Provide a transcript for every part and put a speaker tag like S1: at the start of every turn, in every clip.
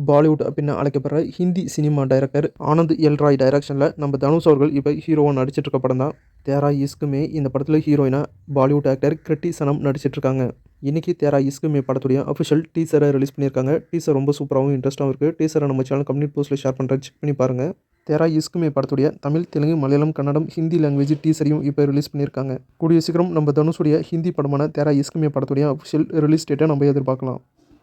S1: பாலிவுட் அப்படின்னு அழைக்கப்படுற Hindi cinema director Anand L Rai டைரக்ஷனில் நம்ம தனுஷ் அவர்கள் இப்போ ஹீரோவாக நடிச்சிட்டு இருக்க படம் தான் தேரா இஸ்குமே. இந்த படத்தில் ஹீரோயினா பாலிவுட் ஆக்டர் கிருத்தி சனம் நடிச்சிட்ருக்காங்க. இன்றைக்கி தேரா இஸ்குமே படத்துடைய அஃபிஷியல் டீசரை ரிலீஸ் பண்ணியிருக்காங்க. டீசர் ரொம்ப சூப்பராகவும் இன்ட்ரெஸ்ட்டாகவும் இருக்குது. டீசரை நம்ம சேனல் கம்யூனிட்டி போஸ்ட்டில் ஷேர் பண்ணுறேன், செக் பண்ணி பாருங்கள். தேரா இஸ்குமே படத்துடைய தமிழ், தெலுங்கு, மலையாளம், கன்னடம், ஹிந்தி லாங்குவேஜ் டீசரையும் இப்போ ரிலீஸ் பண்ணியிருக்காங்க. கூடிய சீக்கிரம் நம்ம தனுஷுடைய ஹிந்தி படமான தேரா இஸ்குமே படத்துடைய அஃபிஷியல் ரிலீஸ் டேட்டை நம்ம எதிர்பார்க்கலாம்.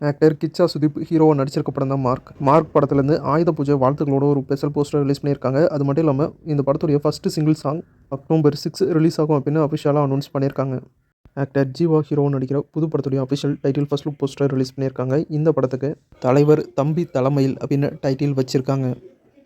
S1: ஆக்டர் கிச்சா சுதீப் ஹீரோவாக நடிச்சிருக்க படம் தான் மார்க் படத்துலேருந்து ஆயுத பூஜை வாழ்த்துக்களோட ஒரு ஸ்பெஷல் போஸ்டர் ரிலீஸ் பண்ணியிருக்காங்க. அது மட்டும் இல்லாமல் இந்த படத்துடைய first single song October 6 release ஆகும் அப்படின்னு அஃபிஷியலாக அனௌன்ஸ் பண்ணியிருக்காங்க. ஆக்டர் ஜீவா ஹீரோவாக நடிக்கிற புது படத்துடைய official title first look poster release பண்ணியிருக்காங்க. இந்த படத்துக்கு தலைவர் தம்பி தலைமையில் அப்படின்னு டைட்டில் வச்சிருக்காங்க.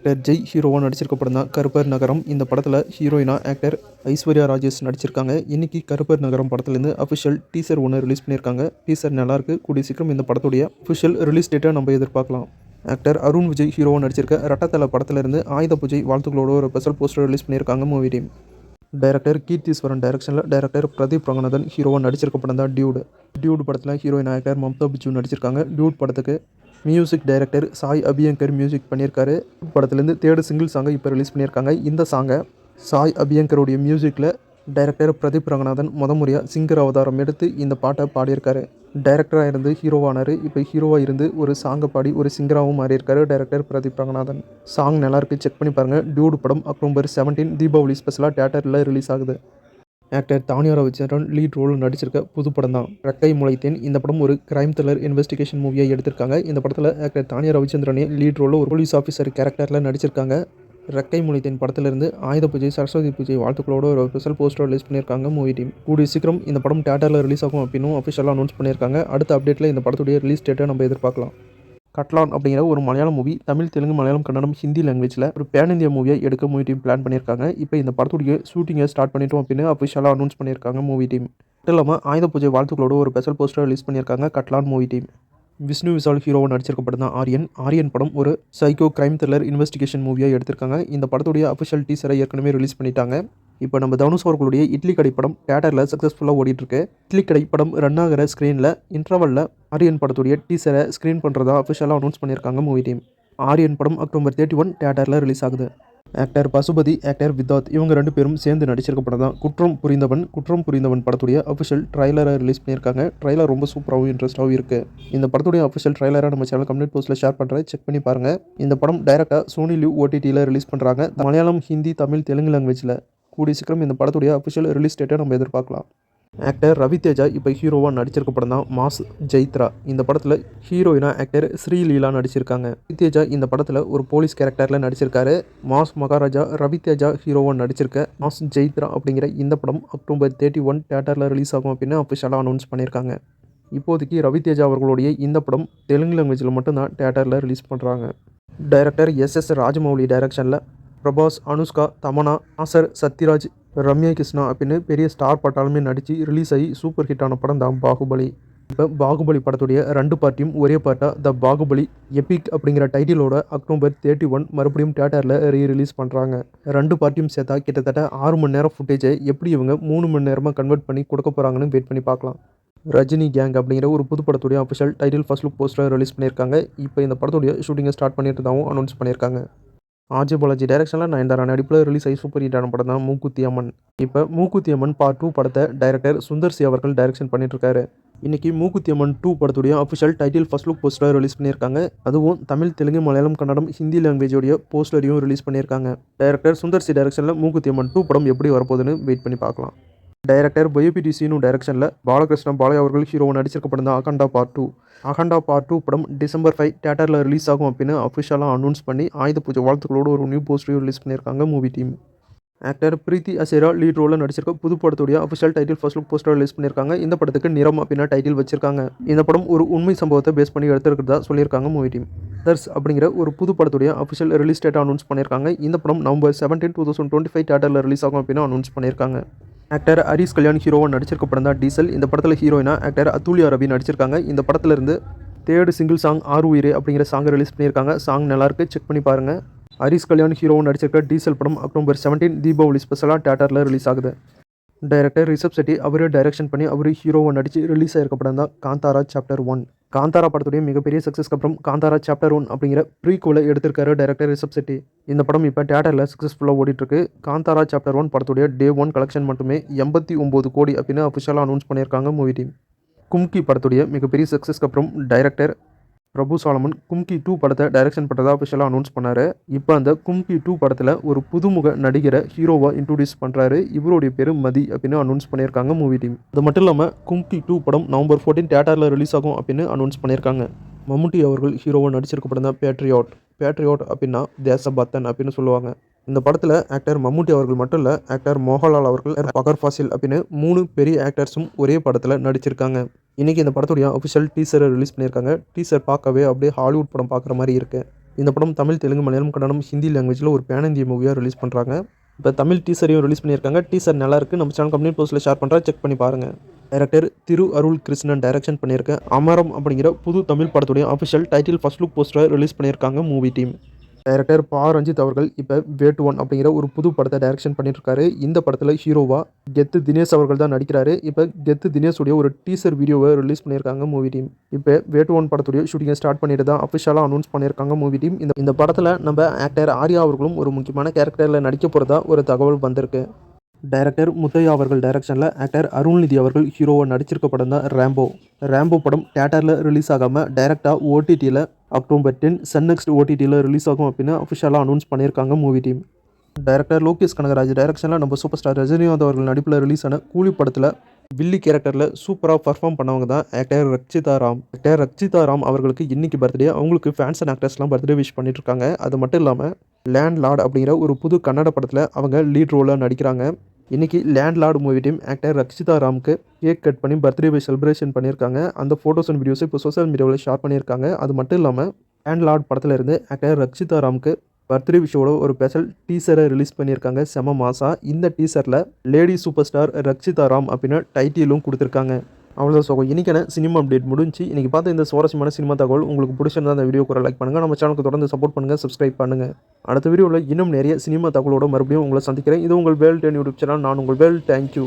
S1: ஆக்டர் ஜெய் ஹீரோவாக நடிச்சிருக்க படம் தான் கருப்பர் நகரம். இந்த படத்தில் ஹீரோயினா ஆக்டர் ஐஸ்வர்யா ராஜேஷ் நடிச்சிருக்காங்க. இன்றைக்கி கருப்பர் நகரம் படத்துலேருந்து அஃபிஷியல் டீசர் ஒன்று ரிலீஸ் பண்ணியிருக்காங்க. டீசர் நல்லாயிருக்கு. கூடிய சீக்கிரம் இந்த படத்துடைய அஃபிஷியல் ரிலீஸ் டேட்டை நம்ம எதிர்பார்க்கலாம். ஆக்டர் அருண் விஜய் ஹீரோவாக நடிச்சிருக்க ரெட்டத்தலை படத்திலிருந்து ஆயுத பூஜை வாழ்த்துக்களோட ஒரு ஸ்பெஷல் போஸ்டர் ரிலீஸ் பண்ணியிருக்காங்க மூவி டீம். டைரக்டர் கீர்த்திஸ்வரன் டைரக்ஷனில் டைரக்டர் பிரதீப் ரங்கநாதன் ஹீரோவாக நடிச்சிருக்க படம் தான் டியூட் படத்தில் ஹீரோயின் ஆக்டர் மம்தா பிச்சு நடிச்சிருக்காங்க. டியூட் படத்துக்கு music director Sai Abhyankar music பண்ணியிருக்காரு. படத்துலேருந்து தேர்டு சிங்கிள் சாங்கை இப்போ ரிலீஸ் பண்ணியிருக்காங்க. இந்த சாங்கை சாய் அபியங்கருடைய மியூசிக்கில் டைரக்டர் பிரதீப் ரங்கநாதன் முறையாக சிங்கர் அவதாரம் எடுத்து இந்த பாட்டை பாடியிருக்காரு. டைரக்டராக இருந்து ஹீரோவானார். இப்போ ஹீரோவாக இருந்து ஒரு சாங்கை பாடி ஒரு சிங்கராகவும் மாறியிருக்காரு டைரக்டர் பிரதீப் ரங்கநாதன். சாங் நல்லாயிருக்கு, செக் பண்ணி பாருங்கள். டியூட் படம் அக்டோபர் 17 தீபாவளி ஸ்பெஷலாக தியேட்டரில் ரிலீஸ் ஆகுது. Actor Tanya Ravichandran lead role நடிச்சிருக்க புது படம் தான் ரெக்கை முளைத்தேன். இந்த படம் ஒரு கிரைம் த்ரில்லர் இன்வெஸ்டிகேஷன் மூவியாக எடுத்திருக்காங்க. இந்த படத்தில் ஆக்டர் தானியா ரவிச்சந்திரனே லீட் ரோலில் ஒரு போலீஸ் ஆஃபீஸர் கேரக்டரில் நடிச்சிருக்காங்க. ரெக்கை முளைத்தேன் படத்திலிருந்து ஆயுத பூஜை சரஸ்வதி பூஜை வாழ்த்துக்களோட ஒரு ஸ்பெஷல் போஸ்டர் ரிலீஸ் பண்ணியிருக்காங்க மூவி டீம். கூடிய சீக்கிரம் இந்த படம் தியேட்டரில் ரிலீஸ் ஆகும் அப்படின்னு அஃபிஷியலாக அனௌன்ஸ் பண்ணியிருக்காங்க. அடுத்த அப்டேட்டில் இந்த படத்துடைய ரிலீஸ் டேட்டை நம்ம எதிர்பார்க்கலாம். கட்லான் அப்படிங்கிற ஒரு மலையாளம் மூவி தமிழ், தெலுங்கு, மலையாளம், கன்னடம், ஹிந்தி லாங்குவேஜில் ஒரு பேன் இந்தியா மூவியை எடுக்க மூவி டீம் பிளான் பண்ணியிருக்காங்க. இப்போ இந்த படத்துடைய ஷூட்டிங்கை ஸ்டார்ட் பண்ணிட்டோம் அப்படின்னு அஃபிஷியலாக அனௌன்ஸ் பண்ணியிருக்காங்க மூவி டீம். மட்டும் இல்லாமல் ஆயுத பூஜை வாழ்த்துக்களோட ஒரு ஸ்பெஷல் போஸ்டர் ரிலீஸ் பண்ணியிருக்காங்க கட்லான் மூவி டீம். விஷ்ணு விஷால் ஹீரோவாக நடிச்சிருக்க படம் தான் ஆரியன் படம் ஒரு சைக்கோ கிரைம் த்ரில்லர் இன்வெஸ்டிகேஷன் மூவியாக எடுத்திருக்காங்க. இந்த படத்துடைய அஃபிஷியல் டீசரை ஏற்கனவே ரிலீஸ் பண்ணிட்டாங்க. இப்போ நம்ம தனுஷ் அவர்களுடைய இட்லி கடை படம் தியேட்டரில் சக்ஸஸ்ஃபுல்லாக ஓடிட்டுருக்கு. இட்லி கடை படம் ரன் ஆகிற ஸ்க்ரீனில் இன்டர்வலில் ஆரியன் படத்துடைய டீசரை ஸ்க்ரீன் பண்ணுறதா அஃபிஷியலாக அனௌன்ஸ் பண்ணியிருக்காங்க மூவி டீம். ஆரியன் படம் அக்டோபர் 31 தியேட்டரில் ரிலீஸ் ஆகுது. ஆக்டர் பசுபதி, ஆக்டர் வித்தாத் இவங்க 2 பேரும் சேர்ந்து நடிச்சிருக்க படம் தான் குற்றம் புரிந்தவன் படத்துடைய அஃபிஷியல் ட்ரைலரை ரிலீஸ் பண்ணியிருக்காங்க. ட்ரைலர் ரொம்ப சூப்பராகவும் இன்ட்ரெஸ்ட்டாகவும் இருக்குது. இந்த படத்துடைய அஃபிஷியல் ட்ரைலரை நம்ம சேனல் கம்யூனிட்டி போஸ்ட்டில் ஷேர் பண்ணுறேன், செக் பண்ணி பாருங்கள். இந்த படம் டைரெக்டாக சோனி லிவ் OTTயில் ரிலீஸ் பண்ணுறாங்க. மலையாளம், ஹிந்தி, தமிழ், தெலுங்கு லாங்குவேஜில். கூடிய சீக்கிரம் இந்த படத்துடைய அஃபிஷியல் ரிலீஸ் டேட்டை நம்ம எதிர்பார்க்கலாம். ஆக்டர் ரவிதேஜா இப்போ ஹீரோவாக நடிச்சிருக்க படம் தான் மாஸ் ஜெயித்ரா. இந்த படத்தில் ஹீரோயினா ஆக்டர் ஸ்ரீலீலா நடிச்சிருக்காங்க. ரவிதேஜா இந்த படத்தில் ஒரு போலீஸ் கேரக்டரில் நடிச்சிருக்காரு. மாஸ் மகாராஜா ரவிதேஜா ஹீரோவாக நடிச்சிருக்க மாஸ் ஜெயித்ரா அப்படிங்கிற இந்த படம் அக்டோபர் 31 தியேட்டரில் ரிலீஸ் ஆகும் அப்படின்னு அஃபிஷியலாக அனௌன்ஸ் பண்ணியிருக்காங்க. இப்போதைக்கு ரவிதேஜா அவர்களுடைய இந்த படம் தெலுங்கு லாங்குவேஜில் மட்டும்தான் தியேட்டரில் ரிலீஸ் பண்ணுறாங்க. டைரக்டர் SS ராஜமௌலி டைரக்ஷனில் பிரபாஸ், அனுஷ்கா, தமன்னா, நாசர், சத்யராஜ், ரம்யா கிருஷ்ணா அப்படின்னு பெரிய ஸ்டார் பட்டாலுமே நடித்து ரிலீஸ் ஆகி சூப்பர் ஹிட்டான படம் தான் பாகுபலி. இப்போ பாகுபலி படத்துடைய 2 பார்ட்டியும் ஒரே பார்ட்டாக த பாகுபலி எபிக் அப்படிங்கிற டைட்டிலோட அக்டோபர் 31 மறுபடியும் தியேட்டரில் ரிலீஸ் பண்ணுறாங்க. 2 பார்ட்டியும் சேர்த்தா கிட்டத்தட்ட 6 மணி நேரம் ஃபுட்டேஜை எப்படி இவங்க 3 மணி நேரமாக கன்வெர்ட் பண்ணி கொடுக்க போகிறாங்கன்னு வெயிட் பண்ணி பார்க்கலாம். ரஜினி கேங் அப்படிங்கிற ஒரு புது படத்துடைய official title first look poster release பண்ணியிருக்காங்க. இப்போ இந்த படத்துடைய ஷூட்டிங்கை ஸ்டார்ட் பண்ணிட்டதாகவும் அனௌன்ஸ் பண்ணியிருக்காங்க. ஆர்ஜே பாலாஜி டைரக்ஷனில் நயன்தாரா நடிப்பில் ரிலீஸ் ஆகி சூப்பர் ஹிட்டான படம் தான் மூக்குத்தி அம்மன். இப்போ மூக்குத்தி அம்மன் பார்ட் 2 படத்தை டைரக்டர் சுந்தர் சி அவர்கள் டைரக்ஷன் பண்ணிட்டுருக்காரு. இன்றைக்கி மூக்குத்தி அம்மன் 2 படத்துடைய official title first look poster release பண்ணியிருக்காங்க. அதுவும் தமிழ், தெலுங்கு, மலையாளம், கன்னடம், ஹிந்தி லாங்குவேஜோடைய போஸ்டரையும் ரிலீஸ் பண்ணியிருக்காங்க. டைரக்டர் சுந்தர் சி டைரக்ஷனில் மூக்குத்தி அம்மன் 2 படம் எப்படி வரப்போகுதுன்னு வெயிட் பண்ணி பார்க்கலாம். டைரக்டர் பயோபிடி சீனு டைரக்ஷனில் பாலகிருஷ்ணன் அவர்கள் ஹீரோவை நடிச்சிருக்க படம் தான் அகண்டா பார்ட் 2 படம் டிசம்பர் 5 தியேட்டரில் ரிலீஸ் ஆகும் அப்படின்னு அஃபிஷியலாக அனௌன்ஸ் பண்ணி ஆயுத பூஜை வாழ்த்துக்களோட ஒரு நியூ போஸ்டரையும் ரிலீஸ் பண்ணியிருக்காங்க மூவி டீம். ஆக்டர் பிரீத்தி அசேரா லீட் ரோலில் நடிச்சிருக்க புது படத்துடைய official title first look poster release பண்ணியிருக்காங்க. இந்த படத்துக்கு நிறம் அப்படின்னா டைட்டில் வச்சிருக்காங்க. இந்த படம் ஒரு உண்மை சம்பவத்தை பேஸ் பண்ணி எடுத்துருக்கிறதா சொல்லியிருக்காங்க மூவி டீம். அதர்ஸ் அப்படிங்கிற ஒரு புது படத்துடைய அஃபிஷியல் ரிலீஸ் டேட்டை அனௌன்ஸ் பண்ணியிருக்காங்க. இந்த படம் நவம்பர் 17, 2025 தியேட்டரில் ரிலீஸ் ஆகும் அப்படின்னு அனௌன்ஸ் பண்ணியிருக்காங்க. ஆக்டர் ஹரிஷ் கல்யாண் ஹீரோவாக நடிச்சிருக்க படம் தான் டீசல். இந்த படத்தில் ஹீரோயினா ஆக்டர் அதுல்யா ரவி நடிச்சிருக்காங்க. இந்த படத்திலிருந்து தேர்டு சிங்கிள் சாங் ஆறு உயிரே அப்படிங்கிற சாங்கை ரிலீஸ் பண்ணியிருக்காங்க. சாங் நல்லாயிருக்கு, செக் பண்ணி பாருங்கள். ஹரிஷ் கல்யாண் ஹீரோவாக நடிச்சிருக்க டீசல் படம் அக்டோபர் 17 தீபாவளி ஸ்பெஷலாக தியேட்டரில் ரிலீஸ் ஆகுது. டைரக்டர் ரிஷப் செட்டி அவரே டைரக்ஷன் பண்ணி அவரே ஹீரோவாக நடித்து ரிலீஸ் ஆகிருக்க படம் தான் காந்தாரா சாப்டர் 1. காந்தாரா படத்துடைய மிகப்பெரிய சக்ஸஸ்க்கு அப்புறம் காந்தாரா சாப்டர் 1 அப்படிங்கிற ப்ரீக்வலை எடுத்திருக்காரு டைரக்டர் ரிஷப் செட்டி. இந்த படம் இப்போ தியேட்டரில் சக்ஸஸ்ஃபுல்லாக ஓடிட்டுருக்கு. காந்தாரா சாப்டர் 1 படத்துடைய டே 1 கலெக்ஷன் மட்டுமே 89 கோடி அப்படின்னு அஃபிஷியலாக அனௌன்ஸ் பண்ணியிருக்காங்க மூவி டீம். கும்கி படத்துடைய மிகப்பெரிய சக்ஸஸ்க்கு அப்புறம் டைரக்டர் பிரபு சாலமன் கும்கி 2 படத்தை டைரக்ஷன் பண்ணுறதா அஃபிஷியலாக அனௌன்ஸ் பண்ணார். இப்போ அந்த கும்கி 2 படத்தில் ஒரு புதுமுக நடிகரை ஹீரோவாக இன்ட்ரோடியூஸ் பண்ணுறாரு. இவருடைய பேர் மதி அப்படின்னு அனௌன்ஸ் பண்ணியிருக்காங்க மூவி டீம். அது மட்டும் இல்லாமல் கும்கி 2 படம் நவம்பர் 14 தியேட்டரில் ரிலீஸ் ஆகும் அப்படின்னு அனௌன்ஸ் பண்ணியிருக்காங்க. மம்முட்டி அவர்கள் ஹீரோவாக நடிச்சிருக்க படம் தான் பேட்ரியாட் அப்படின்னா தேசபக்தன் அப்படின்னு சொல்லுவாங்க. இந்த படத்தில் ஆக்டர் மம்முட்டி அவர்கள் மட்டும் இல்லை, ஆக்டர் மோகன்லால் அவர்கள், ஃபகர் ஃபாசில் அப்படின்னு 3 பெரிய ஆக்டர்ஸும் ஒரே படத்தில் நடிச்சிருக்காங்க. இன்றைக்கி இந்த படத்துடைய அஃபிஷியல் டீசரை ரிலீஸ் பண்ணியிருக்காங்க. டீசர் பார்க்கவே அப்படியே ஹாலிவுட் படம் பார்க்குற மாதிரி இருக்குது. இந்த படம் தமிழ், தெலுங்கு, மலையாளம், கன்னடம், ஹிந்தி லாங்குவேஜில் ஒரு பேன் இந்திய மூவியாக ரிலீஸ் பண்ணுறாங்க. இப்போ தமிழ் டீசரையும் ரிலீஸ் பண்ணியிருக்காங்க. டீசர் நல்லா இருக்குது. நம்ம சேனல் கம்யூனிட்டி போஸ்ட்டில் ஷேர் பண்ணுறேன், செக் பண்ணி பாருங்கள். டைரக்டர் திரு அருள் கிருஷ்ணன் டைரக்ஷன் பண்ணியிருக்க அமரம் அப்படிங்கிற புது தமிழ் படத்துடைய அஃபிஷியல் டைட்டில் ஃபர்ஸ்ட் லுக் போஸ்டரை ரிலீஸ் பண்ணியிருக்காங்க movie team. Director Pa Ranjith அவர்கள் இப்போ வேட்டு 1 அப்படிங்கிற ஒரு புது படத்தை டைரக்ஷன் பண்ணியிருக்காரு. இந்த படத்தில் ஹீரோவா கெத்து தினேஷ் அவர்கள் தான் நடிக்கிறாரு. இப்போ கெத்து தினேஷுடைய ஒரு டீசர் வீடியோவை ரிலீஸ் பண்ணியிருக்காங்க மூவி டீம். இப்போ வேட்டு 1 படத்துடைய ஷூட்டிங்கை ஸ்டார்ட் பண்ணிட்டு தான் அஃபிஷியலாக அனௌன்ஸ் பண்ணியிருக்காங்க மூவி டீம். இந்த படத்தில் நம்ம ஆக்டர் ஆர்யா அவர்களும் ஒரு முக்கியமான கேரக்டரில் நடிக்க போகிறதா ஒரு தகவல் வந்திருக்கு. டைரக்டர் முத்தையா அவர்கள் டைரக்ஷனில் ஆக்டர் அருள்நிதி அவர்கள் ஹீரோவாக நடிச்சிருக்க படம் தான் ரேம்போ படம் தியேட்டரில் ரிலீஸ் ஆகாமல் டைரெக்டாக ஓடிடியில் அக்டோபர் 10 சன் நெக்ஸ்ட் ஓடிடியில் ரிலீஸ் ஆகும் அப்படின்னு அஃபிஷியலாக அனௌன்ஸ் பண்ணியிருக்காங்க movie team. Director Lokesh Kanagaraj டைரக்ஷனில் நம்ம சூப்பர் ஸ்டார் ரஜினிகாந்த் அவர்கள் நடிப்பில் ரிலீஸ் ஆன கூலி படத்தில் வில்லி கேரக்டரில் சூப்பராக பர்ஃபார்ம் பண்ணவங்க தான் ஆக்டர் ரக்ஷிதா ராம் அவர்களுக்கு இன்றைக்கி பர்த்டே. அவங்களுக்கு ஃபேன்ஸ் அண்ட் ஆக்டர்ஸ்லாம் பர்த்டே விஷ் பண்ணிட்டு இருக்காங்க. அது மட்டும் இல்லாமல் லேண்ட் லார்ட் அப்படிங்கிற ஒரு புது கன்னட படத்தில் அவங்க லீட் ரோலாக நடிக்கிறாங்க. இன்றைக்கி Landlord movie team actor Rakshitha ராமுக்கு கேக் கட் பண்ணி பர்த்டே பை செலிப்ரேஷன் பண்ணியிருக்காங்க. அந்த ஃபோட்டோஸ் அண்ட் வீடியோஸை இப்போ சோஷியல் மீடியாவில் ஷேர் பண்ணியிருக்காங்க. அது மட்டும் இல்லாமல் லேண்ட் லார்ட் படத்தில் இருந்து ஆக்டர் ரக்ஷிதா ராமுக்கு பர்த்டே விஷயோட ஒரு ஸ்பெஷல் டீசரை ரிலீஸ் பண்ணியிருக்காங்க. செம மாசா. இந்த டீசரில் lady super star Rakshitha Ram அப்படின்னு டைட்டிலும் கொடுத்துருக்காங்க. அவ்வளோதான். ஸோ இன்றைக்கான சினிமா அப்டேட் முடிஞ்சு. இன்றைக்கி பார்த்த இந்த சுவாரஸ்யமான சினிமா தகவல் உங்களுக்கு பிடிச்சிருந்தா அந்த வீடியோ கூட லைக் பண்ணுங்கள். நம்ம சேனலுக்கு தொடர்ந்து சப்போர்ட் பண்ணுங்கள், சப்ஸ்கிரைப் பண்ணுங்கள். அடுத்த வீடியோவில் இன்னும் நிறைய சினிமா தகவலோட மறுபடியும் உங்களை சந்திக்கிறேன். இது உங்கள் வேல் 10 யூடியூப் சேனல். நான் உங்கள் வேல். தேங்க்யூ.